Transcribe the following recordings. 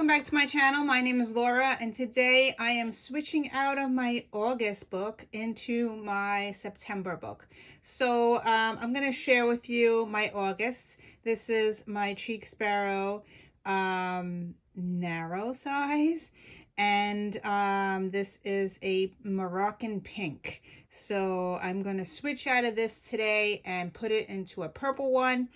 back to my channel. My name is Laura, and today I am switching out of my August book into my September book. So I'm going to share with you my August. This is my Cheek Sparrow narrow size, and this is a Moroccan pink. So I'm going to switch out of this today and put it into a purple one.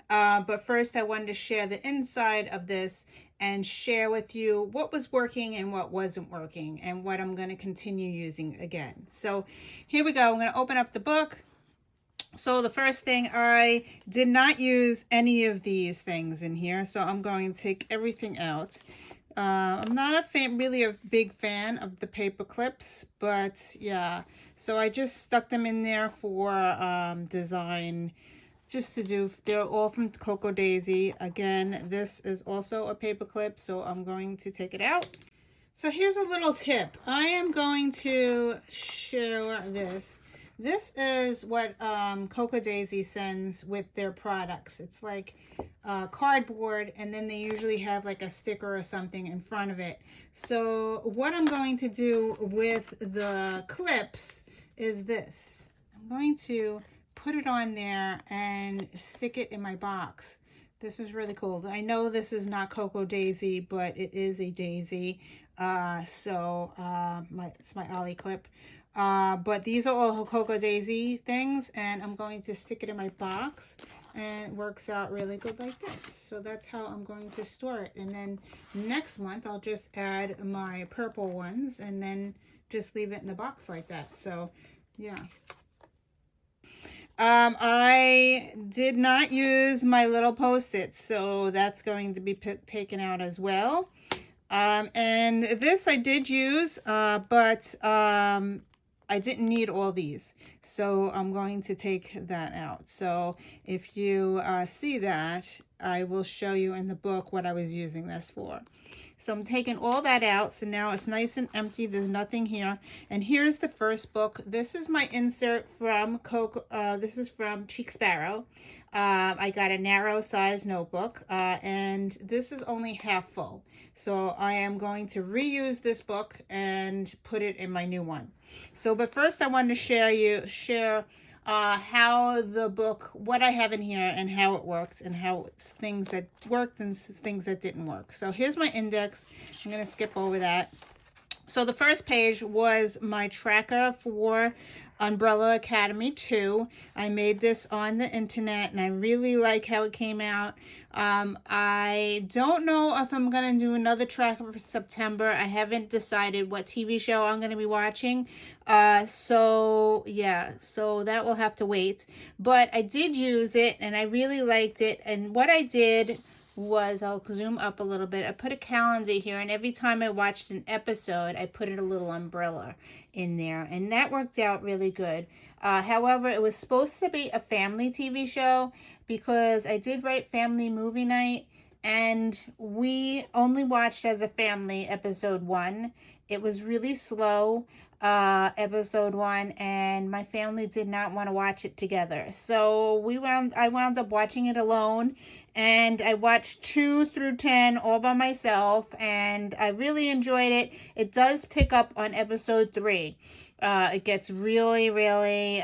But first I wanted to share the inside of this and share with you what was working and what wasn't working and what I'm going to continue using again. So here we go. I'm going to open up the book. So the first thing, I did not use any of these things in here, so I'm going to take everything out. I'm not really a big fan of the paper clips, but yeah, so I just stuck them in there for design, just to do. They're all from Cocoa Daisy. Again, this is also a paper clip, so I'm going to take it out. So here's a little tip. I am going to show this. This is what Cocoa Daisy sends with their products. It's like cardboard, and then they usually have like a sticker or something in front of it. So what I'm going to do with the clips is this. I'm going to put it on there and stick it in my box. This is really cool. I know this is not Cocoa Daisy, but it is a daisy. It's my Ollie clip. But these are all Cocoa Daisy things, and I'm going to stick it in my box, and it works out really good like this. So that's how I'm going to store it. And then next month I'll just add my purple ones and then just leave it in the box like that. So yeah. I did not use my little Post-its, so that's going to be taken out as well. And this I did use, but I didn't need all these, so I'm going to take that out. So if you see that, I will show you in the book what I was using this for. So I'm taking all that out, so now it's nice and empty. There's nothing here. And here's the first book. This is my insert from this is from Cheek Sparrow. I got a narrow size notebook, and this is only half full. So I am going to reuse this book and put it in my new one. So, but first I wanted to share how the book, what I have in here and how it works, and how it's things that worked and things that didn't work. So here's my index. I'm going to skip over that. So the first page was my tracker for Umbrella Academy 2. I made this on the internet, and I really like how it came out. I don't know if I'm going to do another tracker for September. I haven't decided what TV show I'm going to be watching. So yeah, so that will have to wait. But I did use it, and I really liked it. And what I did was, I'll zoom up a little bit, I put a calendar here, and every time I watched an episode, I put a little umbrella in there, and that worked out really good. However, it was supposed to be a family TV show, because I did write family movie night, and we only watched as a family episode 1. It was really slow, episode 1, and my family did not want to watch it together. So I wound up watching it alone, and I watched 2 through 10 all by myself, and I really enjoyed it. It does pick up on episode 3. It gets really, really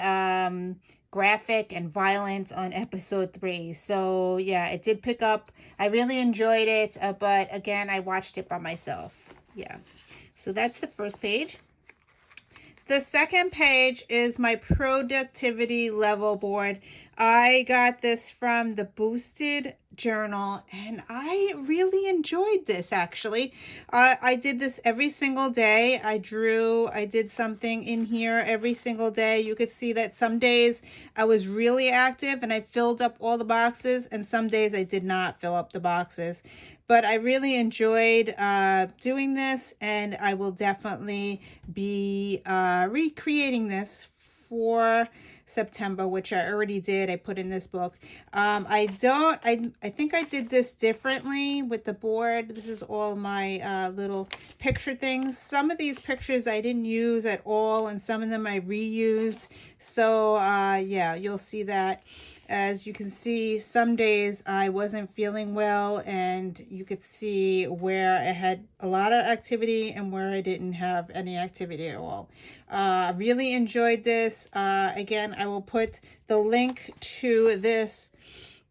graphic and violent on episode 3. So yeah, it did pick up. I really enjoyed it, but again, I watched it by myself. Yeah, so that's the first page. The second page is my productivity level board. I got this from the Boosted Journal, and I really enjoyed this, actually. I did this every single day. I did something in here every single day. You could see that some days I was really active and I filled up all the boxes, and some days I did not fill up the boxes. But I really enjoyed doing this, and I will definitely be recreating this for September, which I already did. I put in this book. I think I did this differently with the board. This is all my little picture things. Some of these pictures I didn't use at all, and some of them I reused. So yeah, you'll see that. As you can see, some days I wasn't feeling well, and you could see where I had a lot of activity and where I didn't have any activity at all. Really enjoyed this. Again, I will put the link to this.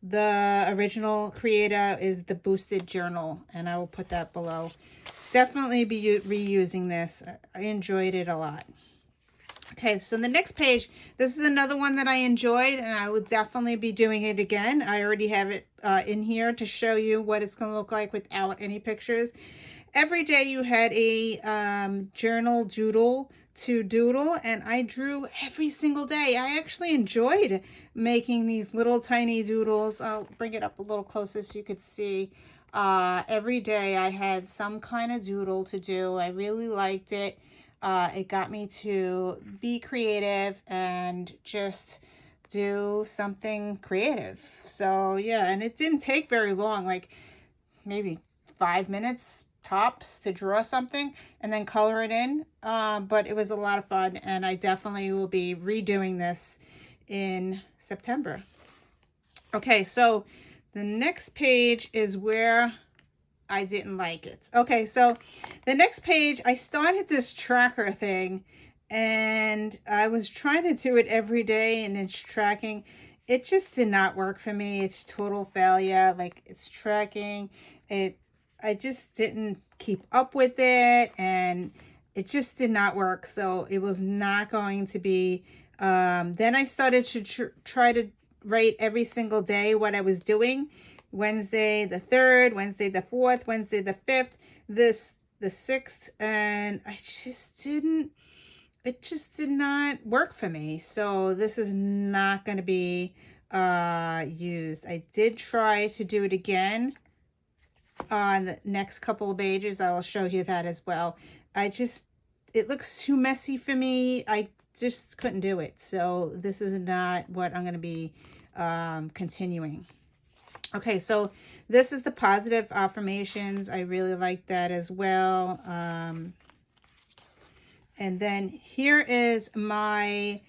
The original creator is the Boosted Journal, and I will put that below. Definitely be reusing this. I enjoyed it a lot. Okay, so the next page, this is another one that I enjoyed, and I will definitely be doing it again. I already have it in here to show you what it's going to look like without any pictures. Every day you had a journal doodle to doodle, and I drew every single day. I actually enjoyed making these little tiny doodles. I'll bring it up a little closer so you could see. Every day I had some kind of doodle to do. I really liked it. It got me to be creative and just do something creative. So yeah, and it didn't take very long, like maybe 5 minutes tops to draw something and then color it in. But it was a lot of fun, and I definitely will be redoing this in September. Okay, so the next page is where I didn't like it. Okay, so the next page, I started this tracker thing, and I was trying to do it every day, and it's tracking. It just did not work for me. It's total failure. Like, it's tracking. I just didn't keep up with it, and it just did not work. So it was not going to be. Then I started to try to write every single day what I was doing. Wednesday the 3rd, Wednesday the 4th, Wednesday the 5th, the 6th, and it just did not work for me. So this is not going to be used. I did try to do it again on the next couple of pages. I will show you that as well. It looks too messy for me. I just couldn't do it. So this is not what I'm going to be continuing. Okay, so this is the positive affirmations. I really like that as well. And then here is my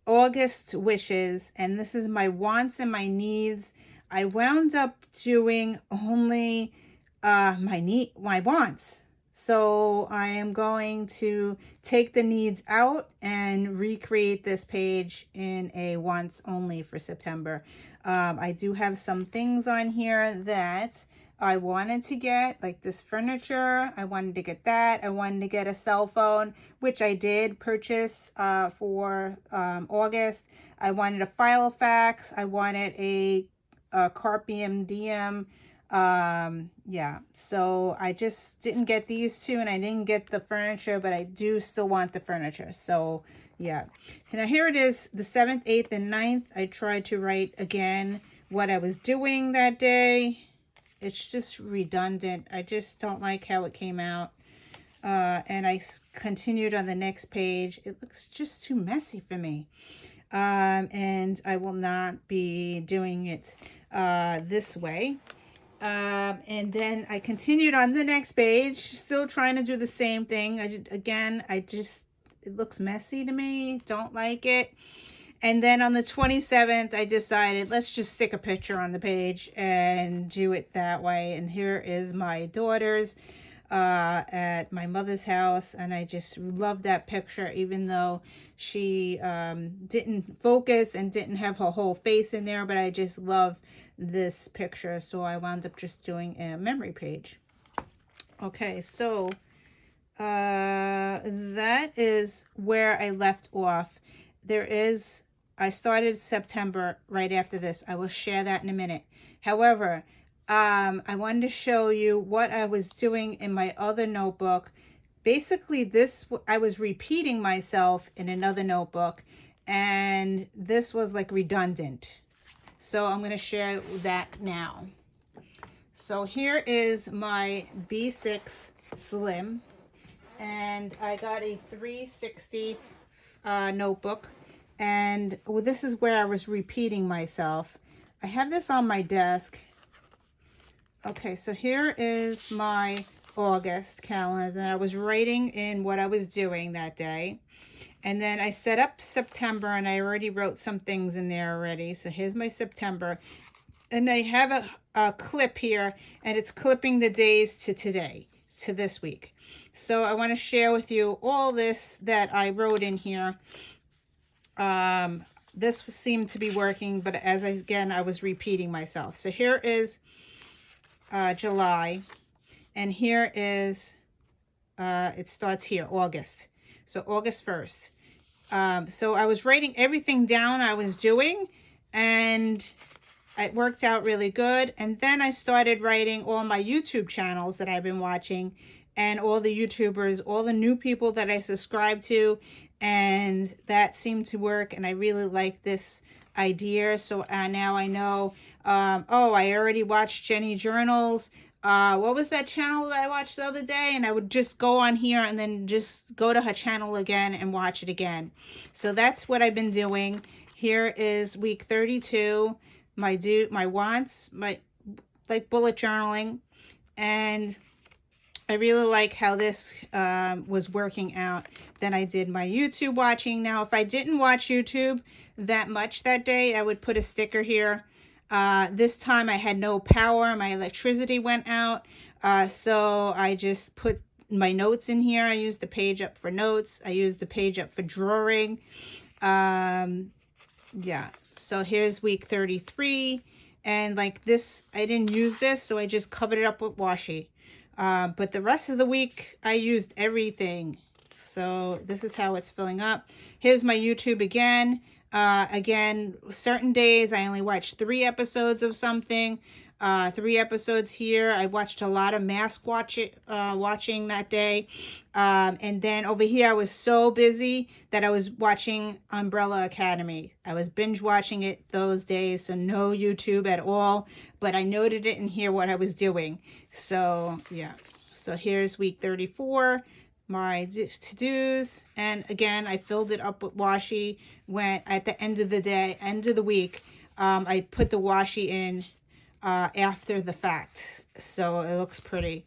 August wishes, and this is my wants and my needs. I wound up doing only my wants. So I am going to take the needs out and recreate this page in a wants only for September. I do have some things on here that I wanted to get, like this furniture. I wanted to get that. I wanted to get a cell phone, which I did purchase for August. I wanted a Filofax. I wanted a Carpium Diem. Yeah, so I just didn't get these two, and I didn't get the furniture, but I do still want the furniture. So yeah, now here it is, the 7th, 8th, and 9th. I tried to write again what I was doing that day. It's just redundant. I just don't like how it came out. And I continued on the next page. It looks just too messy for me. And I will not be doing it this way. And then I continued on the next page, still trying to do the same thing. It looks messy to me. Don't like it. And then on the 27th, I decided, let's just stick a picture on the page and do it that way. And here is my daughter's at my mother's house, and I just love that picture, even though she didn't focus and didn't have her whole face in there, but I just love this picture, so I wound up just doing a memory page. Okay, so that is where I left off. I started September right after this. I will share that in a minute. However, I wanted to show you what I was doing in my other notebook. Basically, I was repeating myself in another notebook, and this was like redundant. So I'm going to share that now. So here is my B6 Slim, and I got a 360 notebook, and this is where I was repeating myself. I have this on my desk. Okay, so here is my August calendar, and I was writing in what I was doing that day. And then I set up September, and I already wrote some things in there already. So here's my September. And I have a clip here, and it's clipping the days to today, to this week. So I want to share with you all this that I wrote in here. This seemed to be working, but again, I was repeating myself. So here is July, and here is, it starts here, August. So August 1st. So I was writing everything down I was doing, and it worked out really good. And then I started writing all my YouTube channels that I've been watching, and all the YouTubers, all the new people that I subscribe to, and that seemed to work, and I really like this idea. So now I know, oh, I already watched Jenny Journals. What was that channel that I watched the other day? And I would just go on here and then just go to her channel again and watch it again. So that's what I've been doing. Here is week 32, my wants, my like bullet journaling, and I really like how this was working out. Then I did my YouTube watching. Now, if I didn't watch YouTube that much that day, I would put a sticker here. This time I had no power. My electricity went out. So I just put my notes in here. I used the page up for notes. I used the page up for drawing. Yeah. So here's week 33. And like this, I didn't use this, so I just covered it up with washi. But the rest of the week, I used everything. So this is how it's filling up. Here's my YouTube again. Again, certain days, I only watched 3 episodes of something. 3 episodes here. I watched a lot of mask watching that day. And then over here, I was so busy that I was watching Umbrella Academy. I was binge watching it those days, so no YouTube at all. But I noted it in here what I was doing. So, yeah. So here's week 34, my to-dos. And again, I filled it up with washi. When at the end of the day, end of the week, I put the washi in after the fact, so it looks pretty.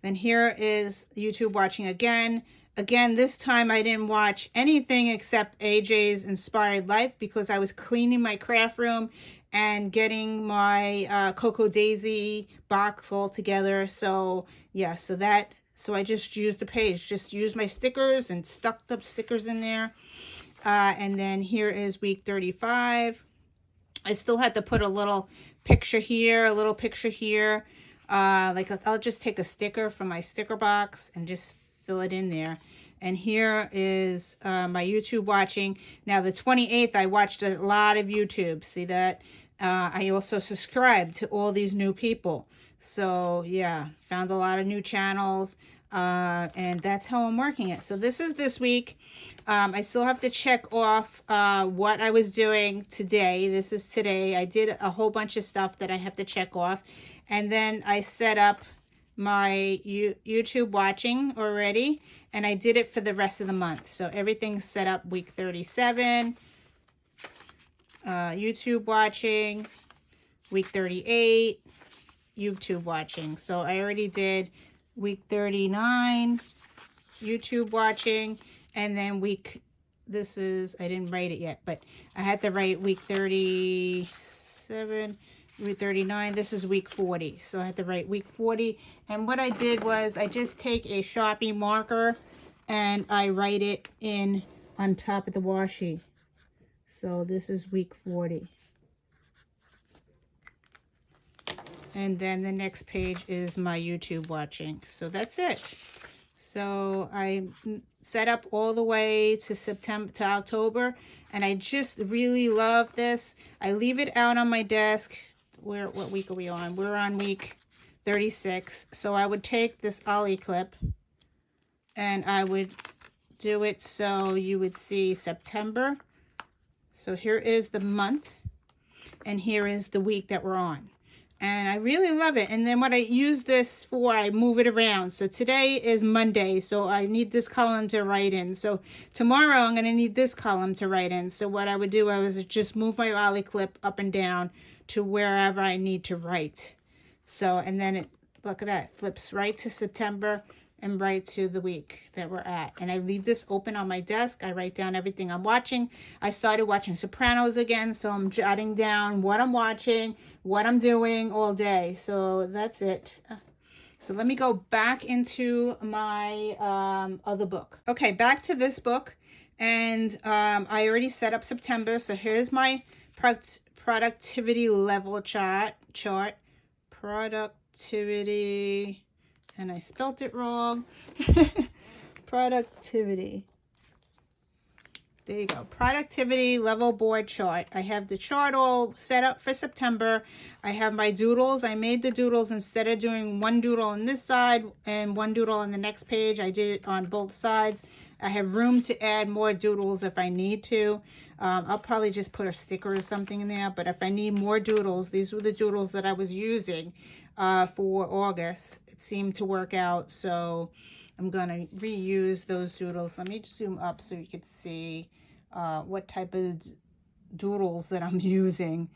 Then here is YouTube watching again. This time I didn't watch anything except AJ's Inspired Life, because I was cleaning my craft room and getting my Cocoa Daisy box all together. So yeah, so I just used the page, just used my stickers and stuck the stickers in there. And then here is week 35. I still had to put a little picture here, a little picture here. Like I'll just take a sticker from my sticker box and just fill it in there. And here is my YouTube watching. Now the 28th, I watched a lot of YouTube. See that? I also subscribed to all these new people. So yeah, found a lot of new channels. And that's how I'm working it. So this is this week. I still have to check off what I was doing today. This is today. I did a whole bunch of stuff that I have to check off. And then I set up my YouTube watching already. And I did it for the rest of the month. So everything's set up week 37. YouTube watching. Week 38. YouTube watching. So I already did week 39 YouTube watching, and then this is, I didn't write it yet, but I had to write week 37, week 39. This is week 40, so I had to write week 40. And what I did was I just take a Sharpie marker and I write it in on top of the washi. So this is week 40. And then the next page is my YouTube watching. So that's it. So I set up all the way to September to October, and I just really love this. I leave it out on my desk. What week are we on? We're on week 36. So I would take this ollie clip and I would do it so you would see September. So here is the month, and here is the week that we're on. And I really love it. And then what I use this for, I move it around. So today is Monday, so I need this column to write in. So tomorrow I'm going to need this column to write in. So what I would do, I was just move my ollie clip up and down to wherever I need to write. So, and then Look at that. Flips right to September and right to the week that we're at. And I leave this open on my desk. I write down everything I'm watching. I started watching Sopranos again, so I'm jotting down what I'm watching, what I'm doing all day. So that's it. So let me go back into my other book. Okay, back to this book. And I already set up September. So here's my productivity level chart. Productivity, and I spelt it wrong. Productivity. There you go. Productivity level board chart. I have the chart all set up for September. I have my doodles. I made the doodles instead of doing one doodle on this side and one doodle on the next page. I did it on both sides. I have room to add more doodles if I need to. I'll probably just put a sticker or something in there. But if I need more doodles, these were the doodles that I was using for August. It seemed to work out. So I'm going to reuse those doodles. Let me zoom up so you can see what type of doodles that I'm using.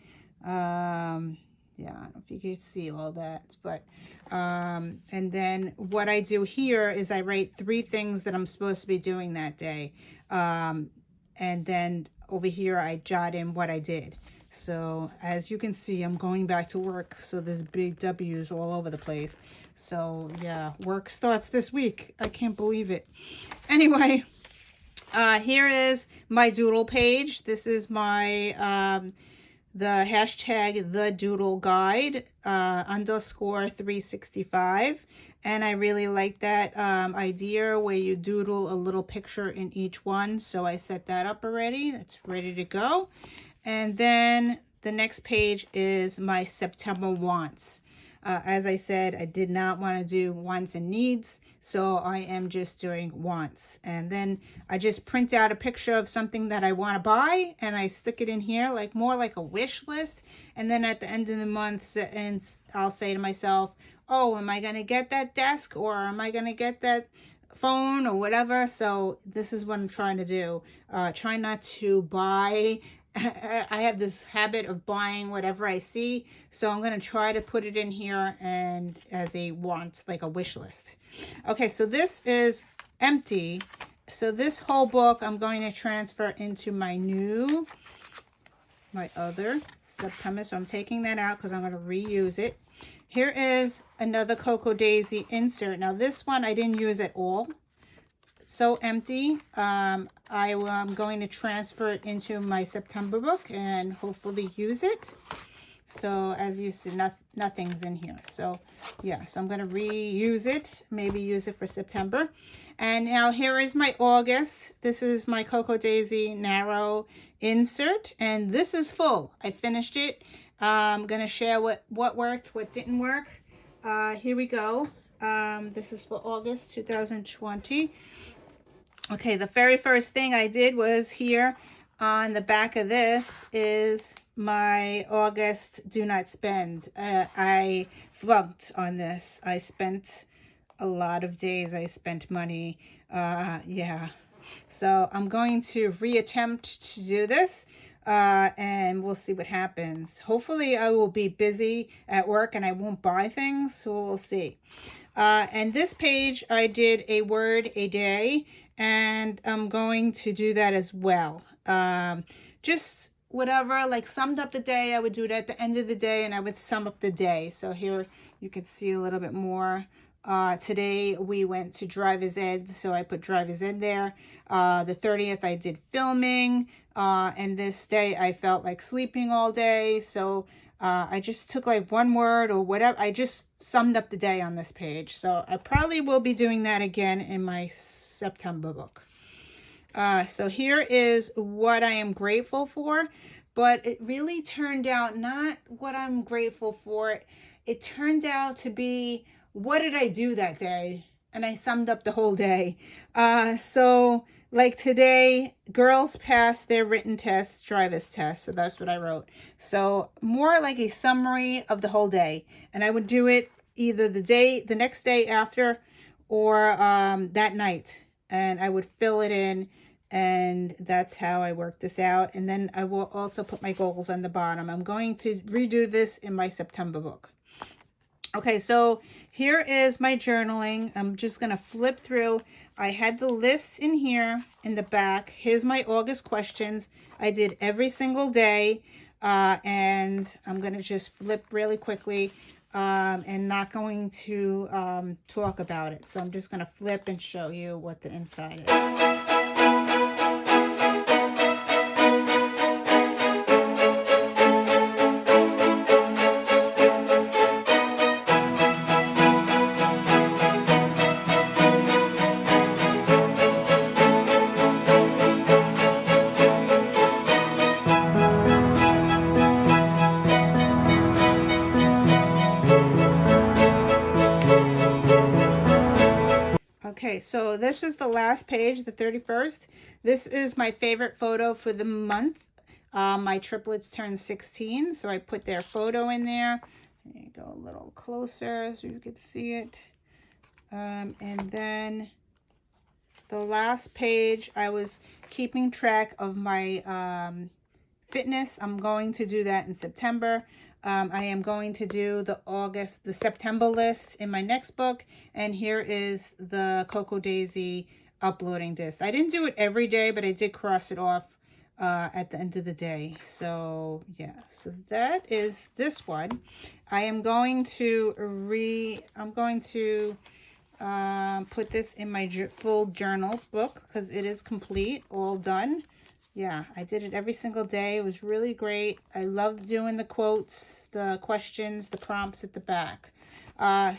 Yeah, I don't know if you can see all that, but and then what I do here is I write 3 things that I'm supposed to be doing that day, and then over here I jot in what I did. So as you can see, I'm going back to work, so there's big W's all over the place. So yeah, work starts this week. I can't believe it. Anyway, here is my doodle page. This is my the hashtag the doodle guide underscore 365, and I really like that idea where you doodle a little picture in each one. So I set that up already. That's ready to go. And then the next page is my September wants. As I said, I did not want to do wants and needs, so I am just doing wants. And then I just print out a picture of something that I want to buy, and I stick it in here, like more like a wish list. And then at the end of the month, and I'll say to myself, oh, am I going to get that desk, or am I going to get that phone, or whatever? So this is what I'm trying to do. Try not to buy. I have this habit of buying whatever I see, so I'm going to try to put it in here and as a want, like a wish list. Okay, so this is empty. So this whole book I'm going to transfer into my other September. So I'm taking that out because I'm going to reuse it. Here is another Cocoa Daisy insert. Now this one I didn't use at all. So empty. I am going to transfer it into my September book and hopefully use it. So as you see, nothing's in here. So yeah, so I'm going to reuse it, maybe use it for September. And now here is my August. This is my Cocoa Daisy narrow insert, and this is full. I finished it. I'm going to share what worked, what didn't work. Here we go. This is for August 2020. Okay, the very first thing I did was here on the back of this is my August do not spend. I flunked on this. I spent a lot of days. I spent money. Yeah. So I'm going to reattempt to do this. And we'll see what happens. Hopefully I will be busy at work and I won't buy things, so we'll see. And this page I did a word a day, and I'm going to do that as well. Just whatever, like summed up the day, I would do it at the end of the day, and I would sum up the day. So here you can see a little bit more. Today we went to driver's ed, so I put driver's ed there. The 30th I did filming, and this day I felt like sleeping all day, so I just took like one word or whatever. I just summed up the day on this page. So I probably will be doing that again in my September book. So here is what I am grateful for, but it really turned out not what I'm grateful for. It turned out to be, what did I do that day? And I summed up the whole day. So like today, girls passed their written test, driver's test. So that's what I wrote. So more like a summary of the whole day. And I would do it either the next day after, or that night. And I would fill it in. And that's how I work this out. And then I will also put my goals on the bottom. I'm going to redo this in my September book. Okay, so here is my journaling. I'm just going to flip through. I had the lists in here in the back. Here's my August questions. I did every single day. And I'm going to just flip really quickly and not going to talk about it. So I'm just going to flip and show you what the inside is. Okay, so this was the last page, the 31st. This is my favorite photo for the month. My triplets turned 16, so I put their photo in there. There you go, a little closer so you could see it. And then the last page, I was keeping track of my fitness. I'm going to do that in September. I am going to do the September list in my next book. And here is the Cocoa Daisy uploading disc. I didn't do it every day, but I did cross it off at the end of the day. So yeah, so that is this one. I am going to put this in my full journal book because it is complete, all done. Yeah, I did it every single day. It was really great. I love doing the quotes, the questions, the prompts at the back. And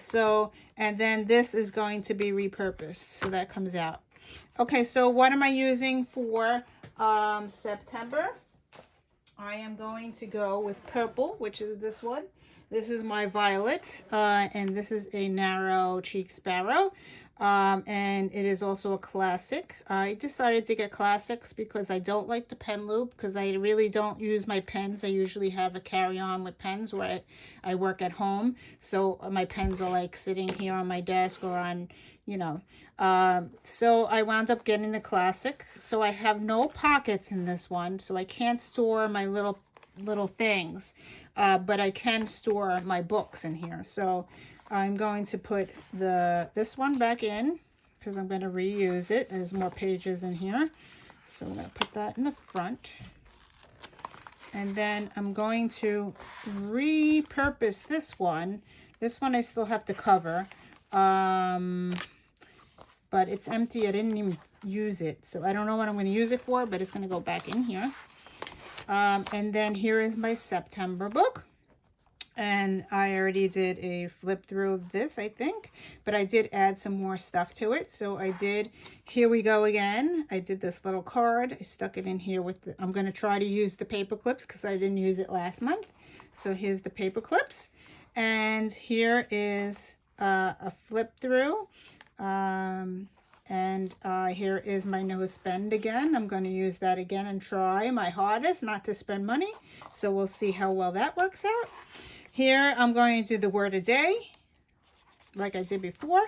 then this is going to be repurposed, so that comes out. Okay, so what am I using for September? I am going to go with purple, which is this one. This is my violet, and this is a narrow cheek sparrow. And it is also a classic. I decided to get classics because I don't like the pen loop, because I really don't use my pens. I usually have a carry-on with pens where I work at home. So my pens are like sitting here on my desk or on, you know. So I wound up getting the classic. So I have no pockets in this one, so I can't store my little things. But I can store my books in here. So I'm going to put this one back in because I'm going to reuse it. There's more pages in here. So I'm going to put that in the front. And then I'm going to repurpose this one. This one I still have to cover. But it's empty. I didn't even use it. So I don't know what I'm going to use it for, but it's going to go back in here. And then here is my September book. And I already did a flip through of this, I think, but I did add some more stuff to it. So I did, here we go again. I did this little card. I stuck it in here with I'm going to try to use the paper clips because I didn't use it last month. So here's the paper clips. And here is a flip through. And here is my no spend again. I'm going to use that again and try my hardest not to spend money. So we'll see how well that works out. Here, I'm going to do the word a day, like I did before.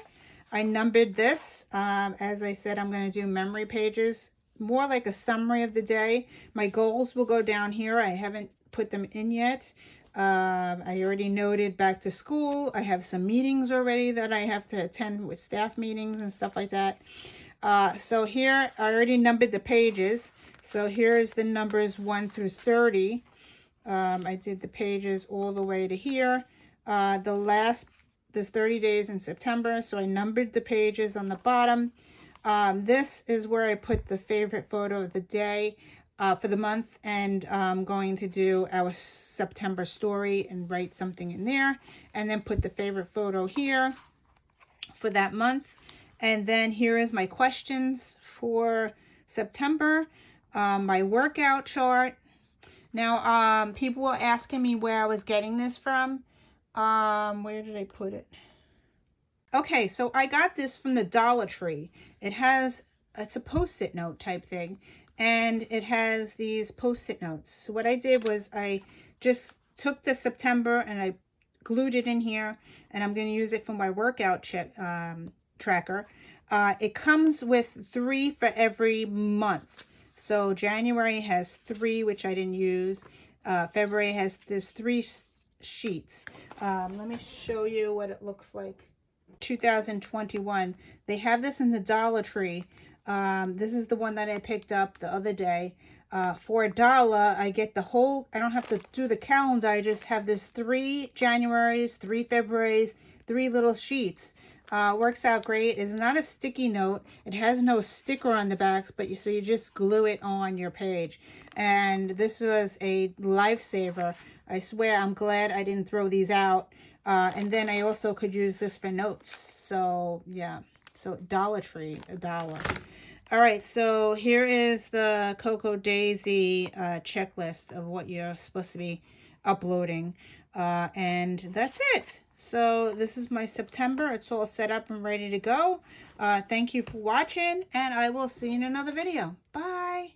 I numbered this. As I said, I'm going to do memory pages, more like a summary of the day. My goals will go down here. I haven't put them in yet. I already noted back to school. I have some meetings already that I have to attend with staff meetings and stuff like that. So here, I already numbered the pages. So here's the numbers 1 through 30. I did the pages all the way to here. There's 30 days in September, so I numbered the pages on the bottom. This is where I put the favorite photo of the day for the month, and I'm going to do our September story and write something in there, and then put the favorite photo here for that month. And then here is my questions for September, my workout chart. Now, people were asking me where I was getting this from. Where did I put it? Okay, so I got this from the Dollar Tree. It's a Post-it note type thing, and it has these Post-it notes. So what I did was I just took the September and I glued it in here, and I'm going to use it for my workout tracker. It comes with 3 for every month. So January has 3, which I didn't use. February has there's 3 sheets. Let me show you what it looks like. 2021. They have this in the Dollar Tree. This is the one that I picked up the other day. For $1, I get the whole, I don't have to do the calendar. I just have this 3 Januaries, 3 Februaries, 3 little sheets. Works out great. It's not a sticky note. It has no sticker on the back, but so you just glue it on your page. And this was a lifesaver. I swear, I'm glad I didn't throw these out. And then I also could use this for notes. So yeah, so Dollar Tree, $1. All right, so here is the Cocoa Daisy checklist of what you're supposed to be uploading. And that's it. So this is my September. It's all set up and ready to go. Thank you for watching, and I will see you in another video. Bye.